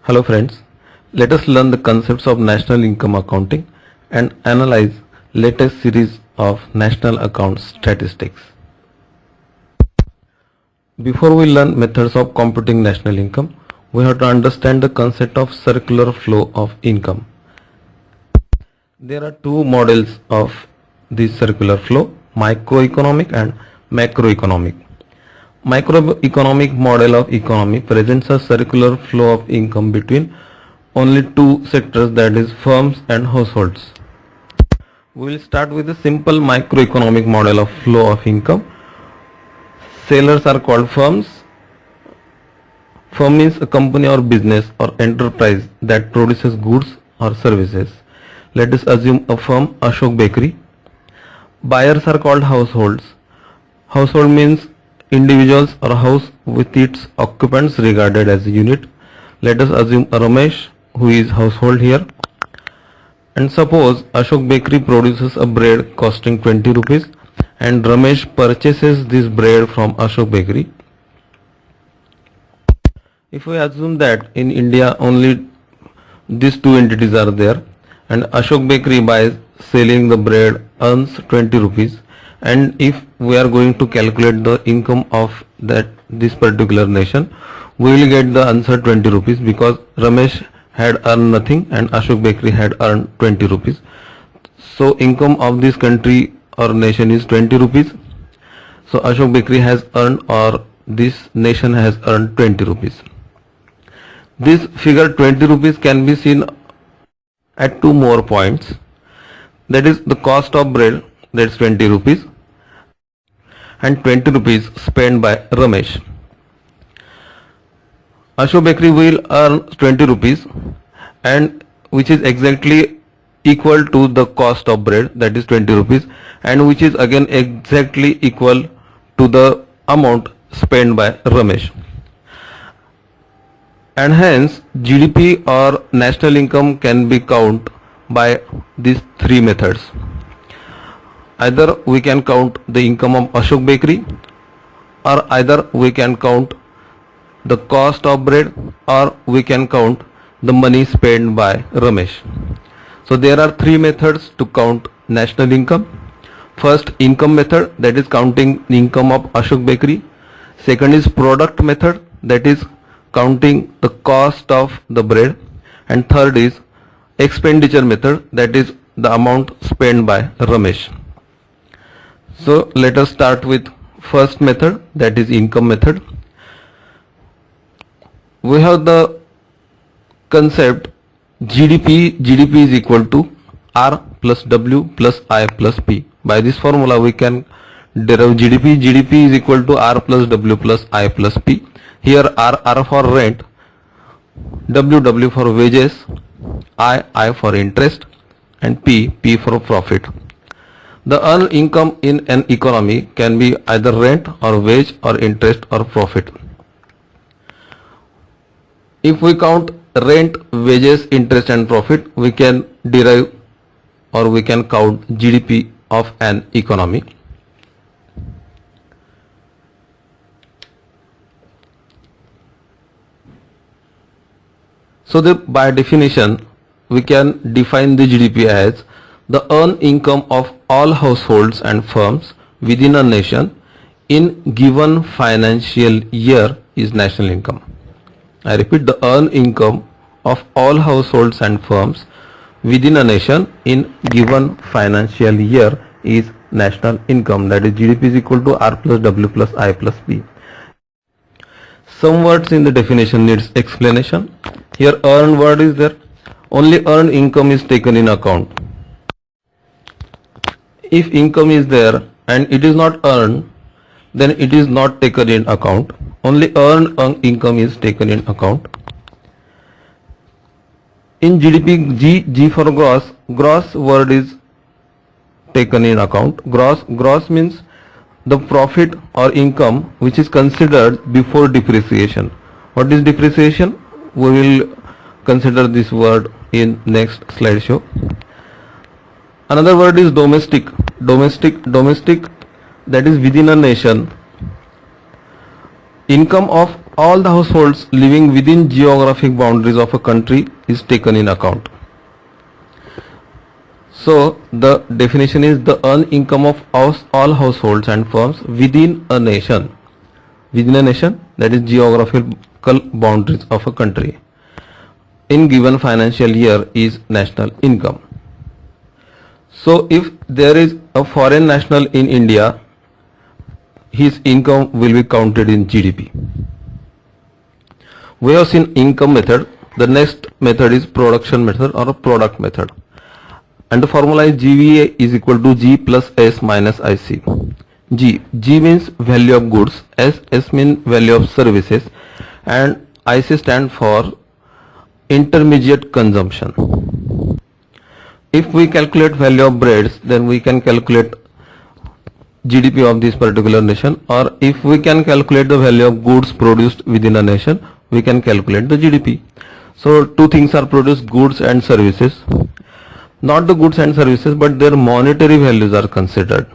Hello friends, let us learn the concepts of national income accounting and analyze latest series of national account statistics. Before we learn methods of computing national income, we have to understand the concept of circular flow of income. There are two models of this circular flow, microeconomic and macroeconomic. Microeconomic model of economy presents a circular flow of income between only two sectors, that is firms and households. We will start with a simple microeconomic model of flow of income. Sellers are called firms. Firm means a company or business or enterprise that produces goods or services. Let us assume a firm, Ashok Bakery. Buyers are called households. Household means individuals or house with its occupants regarded as a unit. Let us assume a Ramesh, who is household here. And suppose Ashok Bakery produces a bread costing 20 rupees and Ramesh purchases this bread from Ashok Bakery. If we assume that in India only these two entities are there and Ashok Bakery by selling the bread earns 20 rupees, and if we are going to calculate the income of this particular nation, we will get the answer 20 rupees because Ramesh had earned nothing and Ashok Bakery had earned 20 rupees. So income of this country or nation is 20 rupees. So Ashok Bakery has earned, or this nation has earned 20 rupees. This figure 20 rupees can be seen at two more points. That is the cost of bread, that's 20 rupees, and 20 rupees spent by Ramesh. Ashok Bakery will earn 20 rupees, and which is exactly equal to the cost of bread, that is 20 rupees, and which is again exactly equal to the amount spent by Ramesh. And hence GDP or national income can be counted by these three methods. Either we can count the income of Ashok Bakery, or either we can count the cost of bread, or we can count the money spent by Ramesh. So there are three methods to count national income. First, income method, that is counting the income of Ashok Bakery. Second is product method, that is counting the cost of the bread. And third is expenditure method, that is the amount spent by Ramesh. So let us start with first method, that is income method. We have the concept GDP is equal to R plus W plus I plus P. By this formula we can derive GDP is equal to R plus W plus I plus P. Here R for rent, W for wages, I for interest, and P for profit. The earned income in an economy can be either rent or wage or interest or profit. If we count rent, wages, interest and profit, we can derive or we can count GDP of an economy. So by definition we can define the GDP as the earned income of all households and firms within a nation in given financial year is national income. I repeat, the earned income of all households and firms within a nation in given financial year is national income, that is GDP is equal to R plus W plus I plus P. Some words in the definition needs explanation. Here earned word is there. Only earned income is taken in account. If income is there and it is not earned, then it is not taken in account. Only earned income is taken in account. In GDP, G for gross word is taken in account. Gross means the profit or income which is considered before depreciation. What is depreciation? We will consider this word in next slideshow. Another word is domestic, that is within a nation. Income of all the households living within geographic boundaries of a country is taken in account. So the definition is the earned income of all households and firms within a nation. Within a nation, that is geographical boundaries of a country, in given financial year is national income. So if there is a foreign national in India, his income will be counted in GDP. We have seen income method. The next method is production method or a product method. And the formula is GVA is equal to G plus S minus IC. G means value of goods, S means value of services, and IC stand for intermediate consumption. If we calculate value of breads, then we can calculate GDP of this particular nation, or if we can calculate the value of goods produced within a nation, we can calculate the GDP. So two things are produced, goods and services. Not the goods and services, but their monetary values are considered.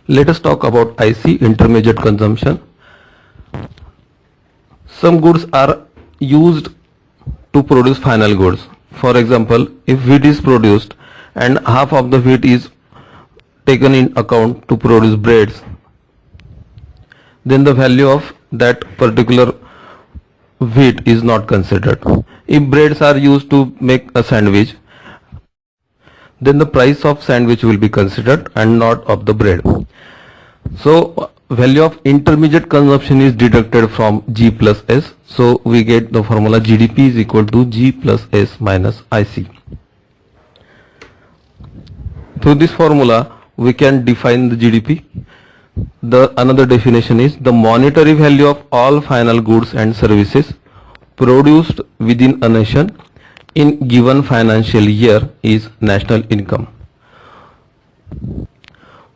Let us talk about IC, intermediate consumption. Some goods are used to produce final goods. For example, if wheat is produced and half of the wheat is taken in account to produce breads, then the value of that particular wheat is not considered. If breads are used to make a sandwich, then the price of sandwich will be considered and not of the bread. So value of intermediate consumption is deducted from G plus S. So we get the formula GDP is equal to G plus S minus IC. Through this formula we can define the GDP. The another definition is the monetary value of all final goods and services produced within a nation in given financial year is national income.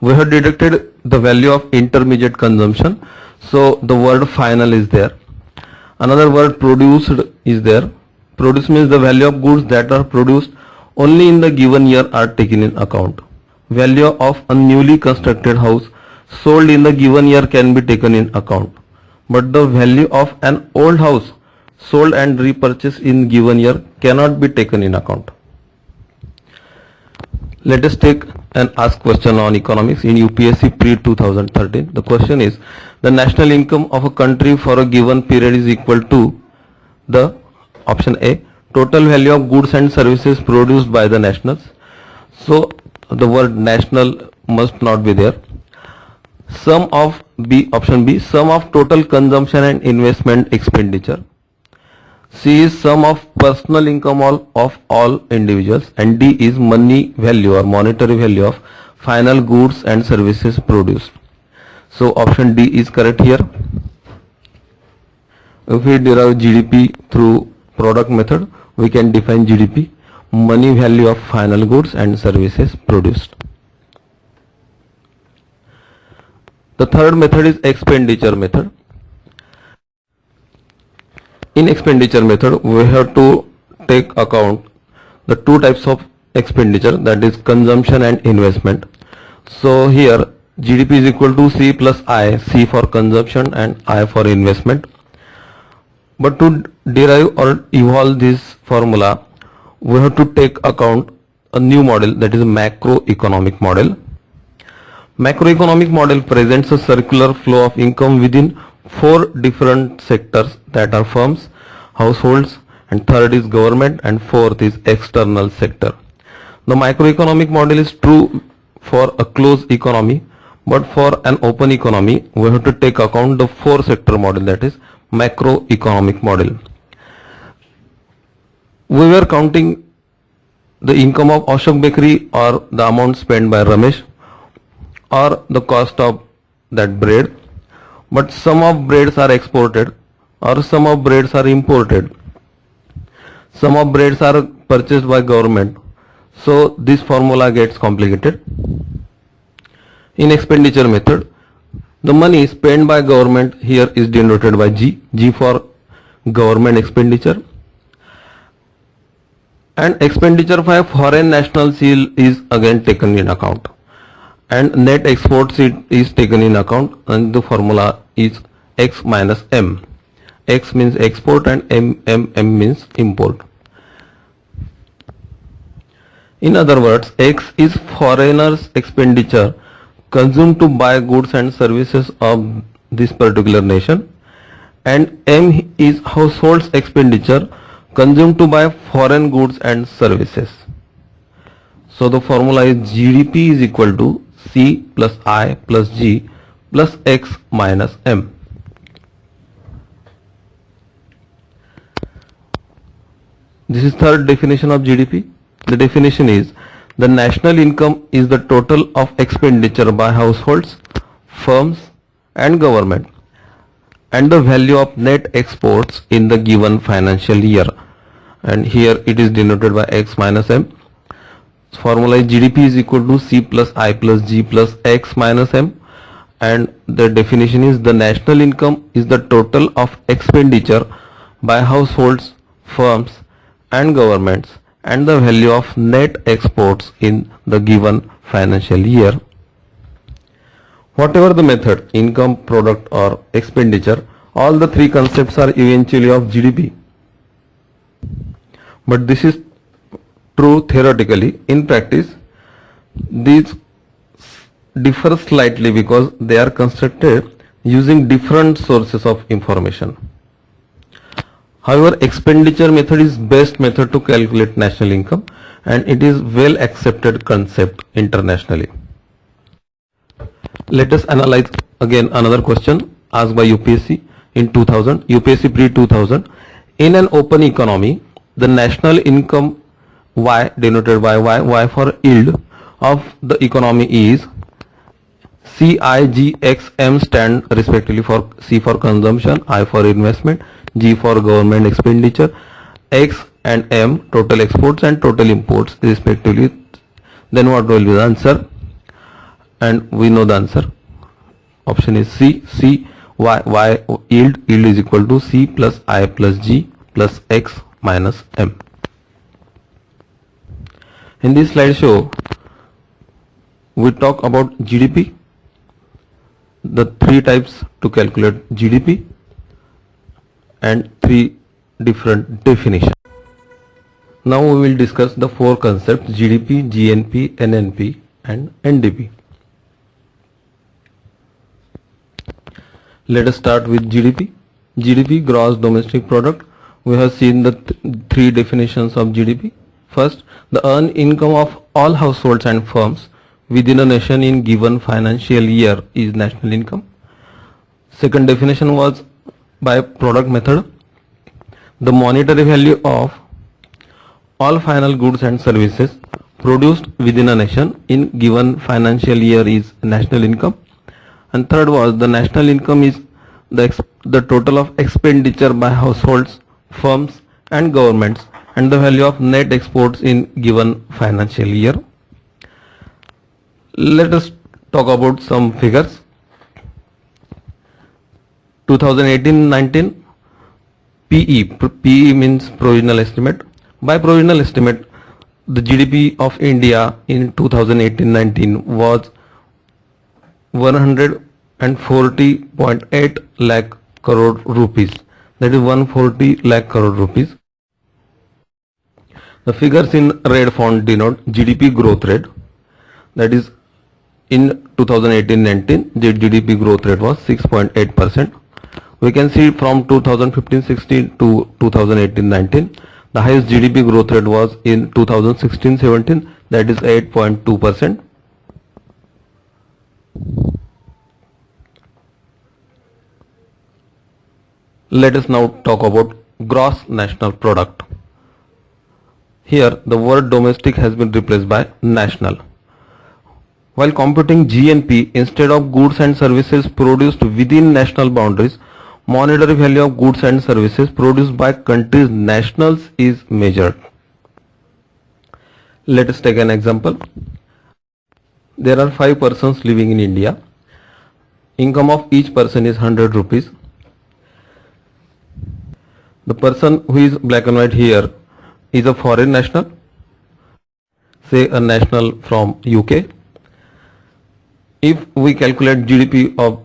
We have deducted the value of intermediate consumption, so the word final is there. Another word produced is there. Produce means the value of goods that are produced only in the given year are taken in account. Value of a newly constructed house sold in the given year can be taken in account, but the value of an old house sold and repurchased in given year cannot be taken in account. Let us take and ask question on economics in UPSC pre-2013. The question is, the national income of a country for a given period is equal to the option A, total value of goods and services produced by the nationals. So the word national must not be there. Sum of B, option B, sum of total consumption and investment expenditure. C is sum of personal income of all individuals, and D is money value or monetary value of final goods and services produced. So option D is correct here. If we derive GDP through product method, we can define GDP, money value of final goods and services produced. The third method is expenditure method. In expenditure method, we have to take account the two types of expenditure, that is consumption and investment. So here GDP is equal to C plus I, C for consumption and I for investment. But to derive or evolve this formula, we have to take account a new model, that is a macroeconomic model. Macroeconomic model presents a circular flow of income within four different sectors, that are firms, households, and third is government, and fourth is external sector. The macroeconomic model is true for a closed economy, but for an open economy we have to take account the four sector model, that is macroeconomic model. We were counting the income of Ashok Bakery or the amount spent by Ramesh or the cost of that bread, but some of breads are exported or some of breads are imported. Some of breads are purchased by government. So this formula gets complicated. In expenditure method, the money spent by government here is denoted by G, G for government expenditure, and expenditure by foreign nationals is again taken in account, and net exports is taken in account, and the formula is X minus M. X means export and M means import. In other words, X is foreigners' expenditure consumed to buy goods and services of this particular nation, and M is households' expenditure consumed to buy foreign goods and services. So the formula is GDP is equal to C plus I plus G plus X minus M. This is third definition of GDP. The definition is the national income is the total of expenditure by households, firms and government, and the value of net exports in the given financial year, and here it is denoted by X minus M. Formula is GDP is equal to C plus I plus G plus X minus M, and the definition is the national income is the total of expenditure by households, firms and governments, and the value of net exports in the given financial year. Whatever the method, income, product or expenditure, all the three concepts are eventually of GDP. But this is true theoretically. In practice, these differ slightly because they are constructed using different sources of information. However, expenditure method is best method to calculate national income, and it is well accepted concept internationally. Let us analyze again another question asked by UPSC in 2000, UPSC pre-2000. In an open economy, the national income Y denoted by Y for yield of the economy is C, I, G, X, M stand respectively for C for consumption, I for investment, G for government expenditure, X and M total exports and total imports respectively. Then what will be the answer? And we know the answer. Option is C, Y yield is equal to C plus I plus G plus X minus M. In this slideshow, we talk about GDP, the three types to calculate GDP, and three different definitions. Now we will discuss the four concepts GDP, GNP, NNP and NDP. Let us start with GDP. GDP, gross domestic product. We have seen the three definitions of GDP. First, the earned income of all households and firms within a nation in given financial year is national income. Second definition was by product method. The monetary value of all final goods and services produced within a nation in given financial year is national income. And third was the national income is the total of expenditure by households, firms and governments, and the value of net exports in given financial year. Let us talk about some figures. 2018-19 PE means provisional estimate. By provisional estimate, the GDP of India in 2018-19 was 140.8 lakh crore rupees. That is 140 lakh crore rupees. The figures in red font denote GDP growth rate. That is, in 2018-19, the GDP growth rate was 6.8%. We can see from 2015-16 to 2018-19, the highest GDP growth rate was in 2016-17, that is 8.2%. Let us now talk about gross national product. Here the word domestic has been replaced by national. While computing GNP, instead of goods and services produced within national boundaries, monetary value of goods and services produced by countries' nationals is measured. Let us take an example. There are 5 persons living in India. Income of each person is 100 rupees. The person who is black and white here is a foreign national, say a national from UK. If we calculate GDP of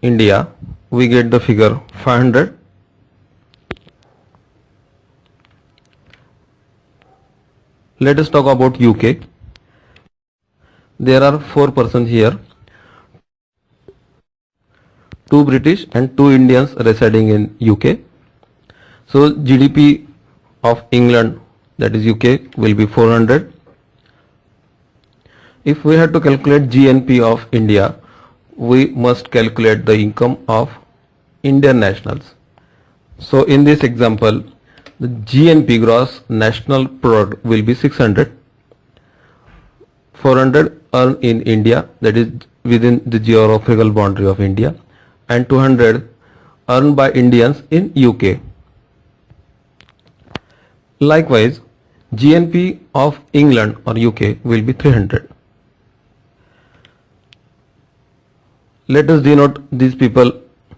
India we get the figure 500. Let us talk about UK. There are 4 persons here, 2 British and 2 Indians residing in UK. So GDP of England, that is UK, will be 400. If we have to calculate GNP of India, we must calculate the income of Indian nationals. So in this example, the GNP, gross national product, will be 600. 400 earned in India, that is within the geographical boundary of India, and 200 earned by Indians in UK. Likewise, GNP of England or UK will be 300. Let us denote these people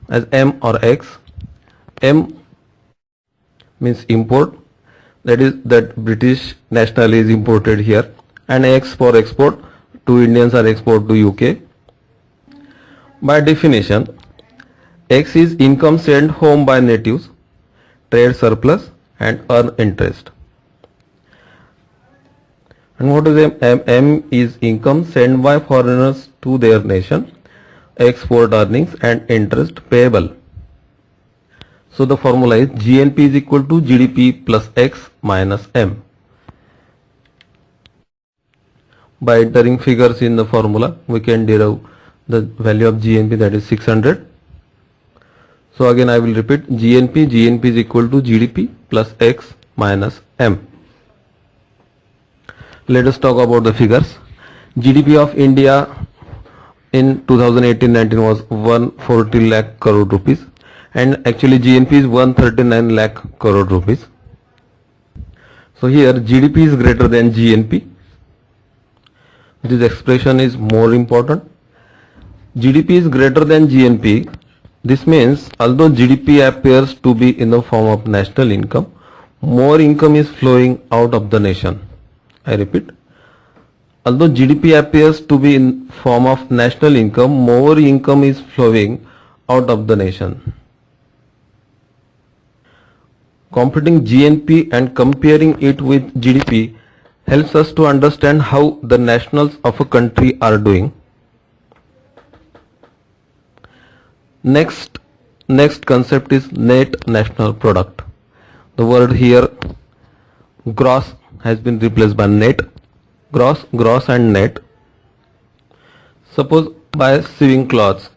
as M or X. M means import, that is that British national is imported here, and X for export, 2 Indians are export to UK. By definition, X is income sent home by natives, trade surplus and earn interest. And what is M? M is income sent by foreigners to their nation, export earnings and interest payable. So the formula is GNP is equal to GDP plus X minus M. By entering figures in the formula, we can derive the value of GNP, that is 600. So again I will repeat, GNP is equal to GDP plus X minus M. Let us talk about the figures. GDP of India in 2018-19 was 140 lakh crore rupees, and actually GNP is 139 lakh crore rupees. So here GDP is greater than GNP. This expression is more important. GDP is greater than GNP. This means although GDP appears to be in the form of national income, more income is flowing out of the nation. I repeat, although GDP appears to be in form of national income, more income is flowing out of the nation. Computing GNP and comparing it with GDP helps us to understand how the nationals of a country are doing. Next concept is net national product. The word here gross has been replaced by net. Gross and net. Suppose by sewing clothes,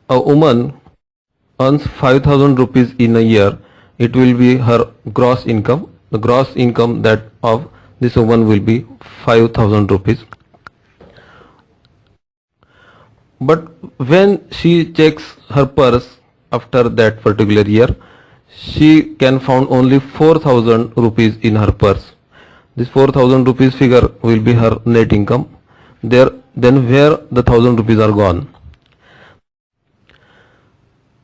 a woman earns 5,000 rupees in a year. It will be her gross income. The gross income that of this woman will be 5,000 rupees. But when she checks her purse after that particular year, she can find only 4,000 rupees in her purse. This 4,000 rupees figure will be her net income. Then where the 1,000 rupees are gone?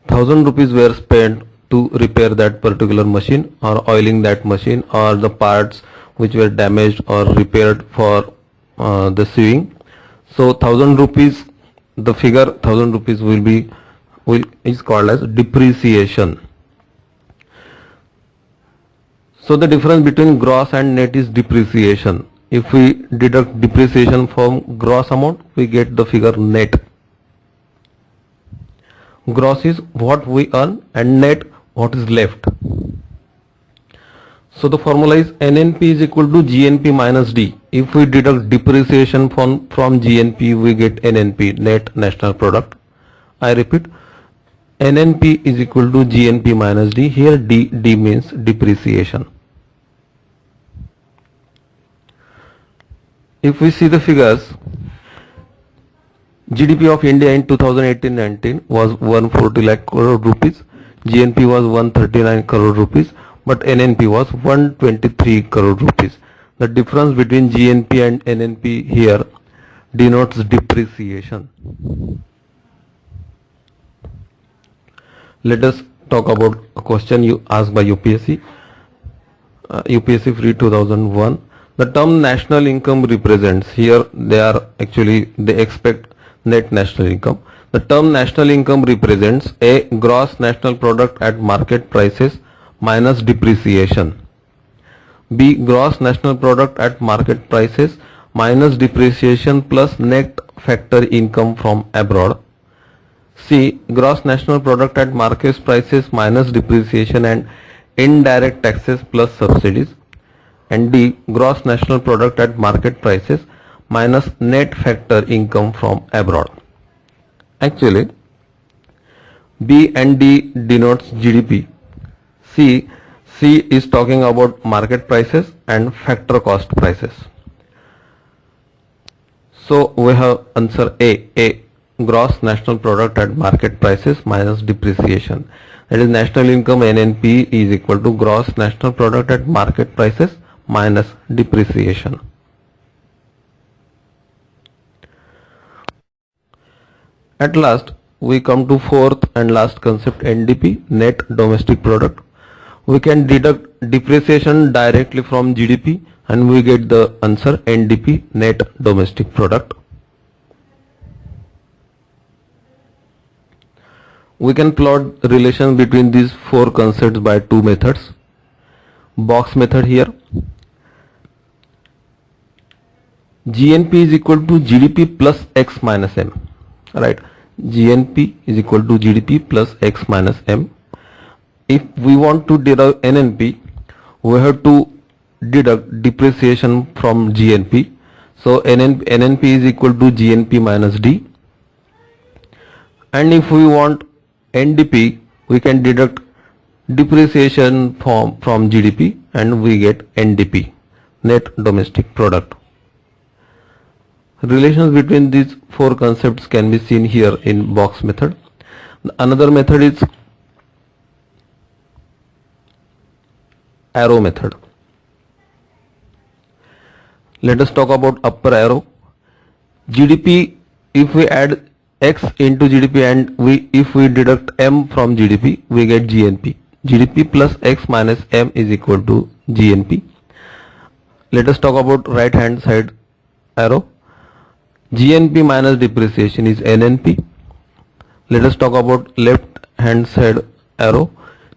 1,000 rupees were spent to repair that particular machine, or oiling that machine, or the parts which were damaged or repaired for the sewing. So 1,000 rupees, the figure 1,000 rupees is called as depreciation. So the difference between gross and net is depreciation. If we deduct depreciation from gross amount, we get the figure net. Gross is what we earn and net what is left. So the formula is NNP is equal to GNP minus D. If we deduct depreciation from GNP, we get NNP, net national product. I repeat, NNP is equal to GNP minus D. Here D means depreciation. If we see the figures, GDP of India in 2018-19 was 140 lakh crore rupees, GNP was 139 crore rupees, but NNP was 123 crore rupees. The difference between GNP and NNP here denotes depreciation. Let us talk about a question you asked by UPSC. UPSC Free 2001. The term national income represents, here they expect net national income. The term national income represents A. Gross national product at market prices minus depreciation. B. Gross national product at market prices minus depreciation plus net factor income from abroad. C. Gross national product at market prices minus depreciation and indirect taxes plus subsidies. And D. Gross national product at market prices minus net factor income from abroad. Actually, B and D denotes GDP. C is talking about market prices and factor cost prices. So we have answer A, gross national product at market prices minus depreciation. That is, national income NNP is equal to gross national product at market prices minus depreciation. At last, we come to fourth and last concept, NDP, net domestic product. We can deduct depreciation directly from GDP and we get the answer NDP, net domestic product. We can plot the relation between these four concepts by two methods. Box method here. GNP is equal to GDP plus X minus M. Right, GNP is equal to GDP plus X minus M. If we want to derive NNP, we have to deduct depreciation from GNP. So NNP is equal to GNP minus D. And if we want NDP, we can deduct depreciation from GDP and we get NDP, net domestic product. Relations between these four concepts can be seen here in box method. Another method is arrow method. Let us talk about upper arrow. GDP, if we add X into GDP and if we deduct M from GDP, we get GNP. GDP plus X minus M is equal to GNP. Let us talk about right hand side arrow. GNP minus depreciation is NNP. Let us talk about left hand side arrow.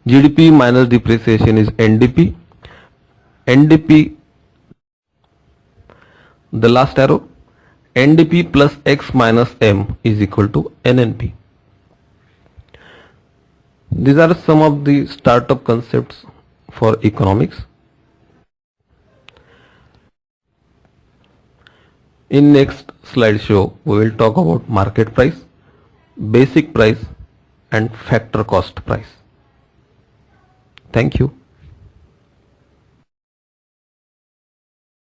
GDP minus depreciation is NDP. NDP, the last arrow, NDP plus X minus M is equal to NNP. These are some of the startup concepts for economics. In next slideshow, we will talk about market price, basic price and factor cost price. Thank you.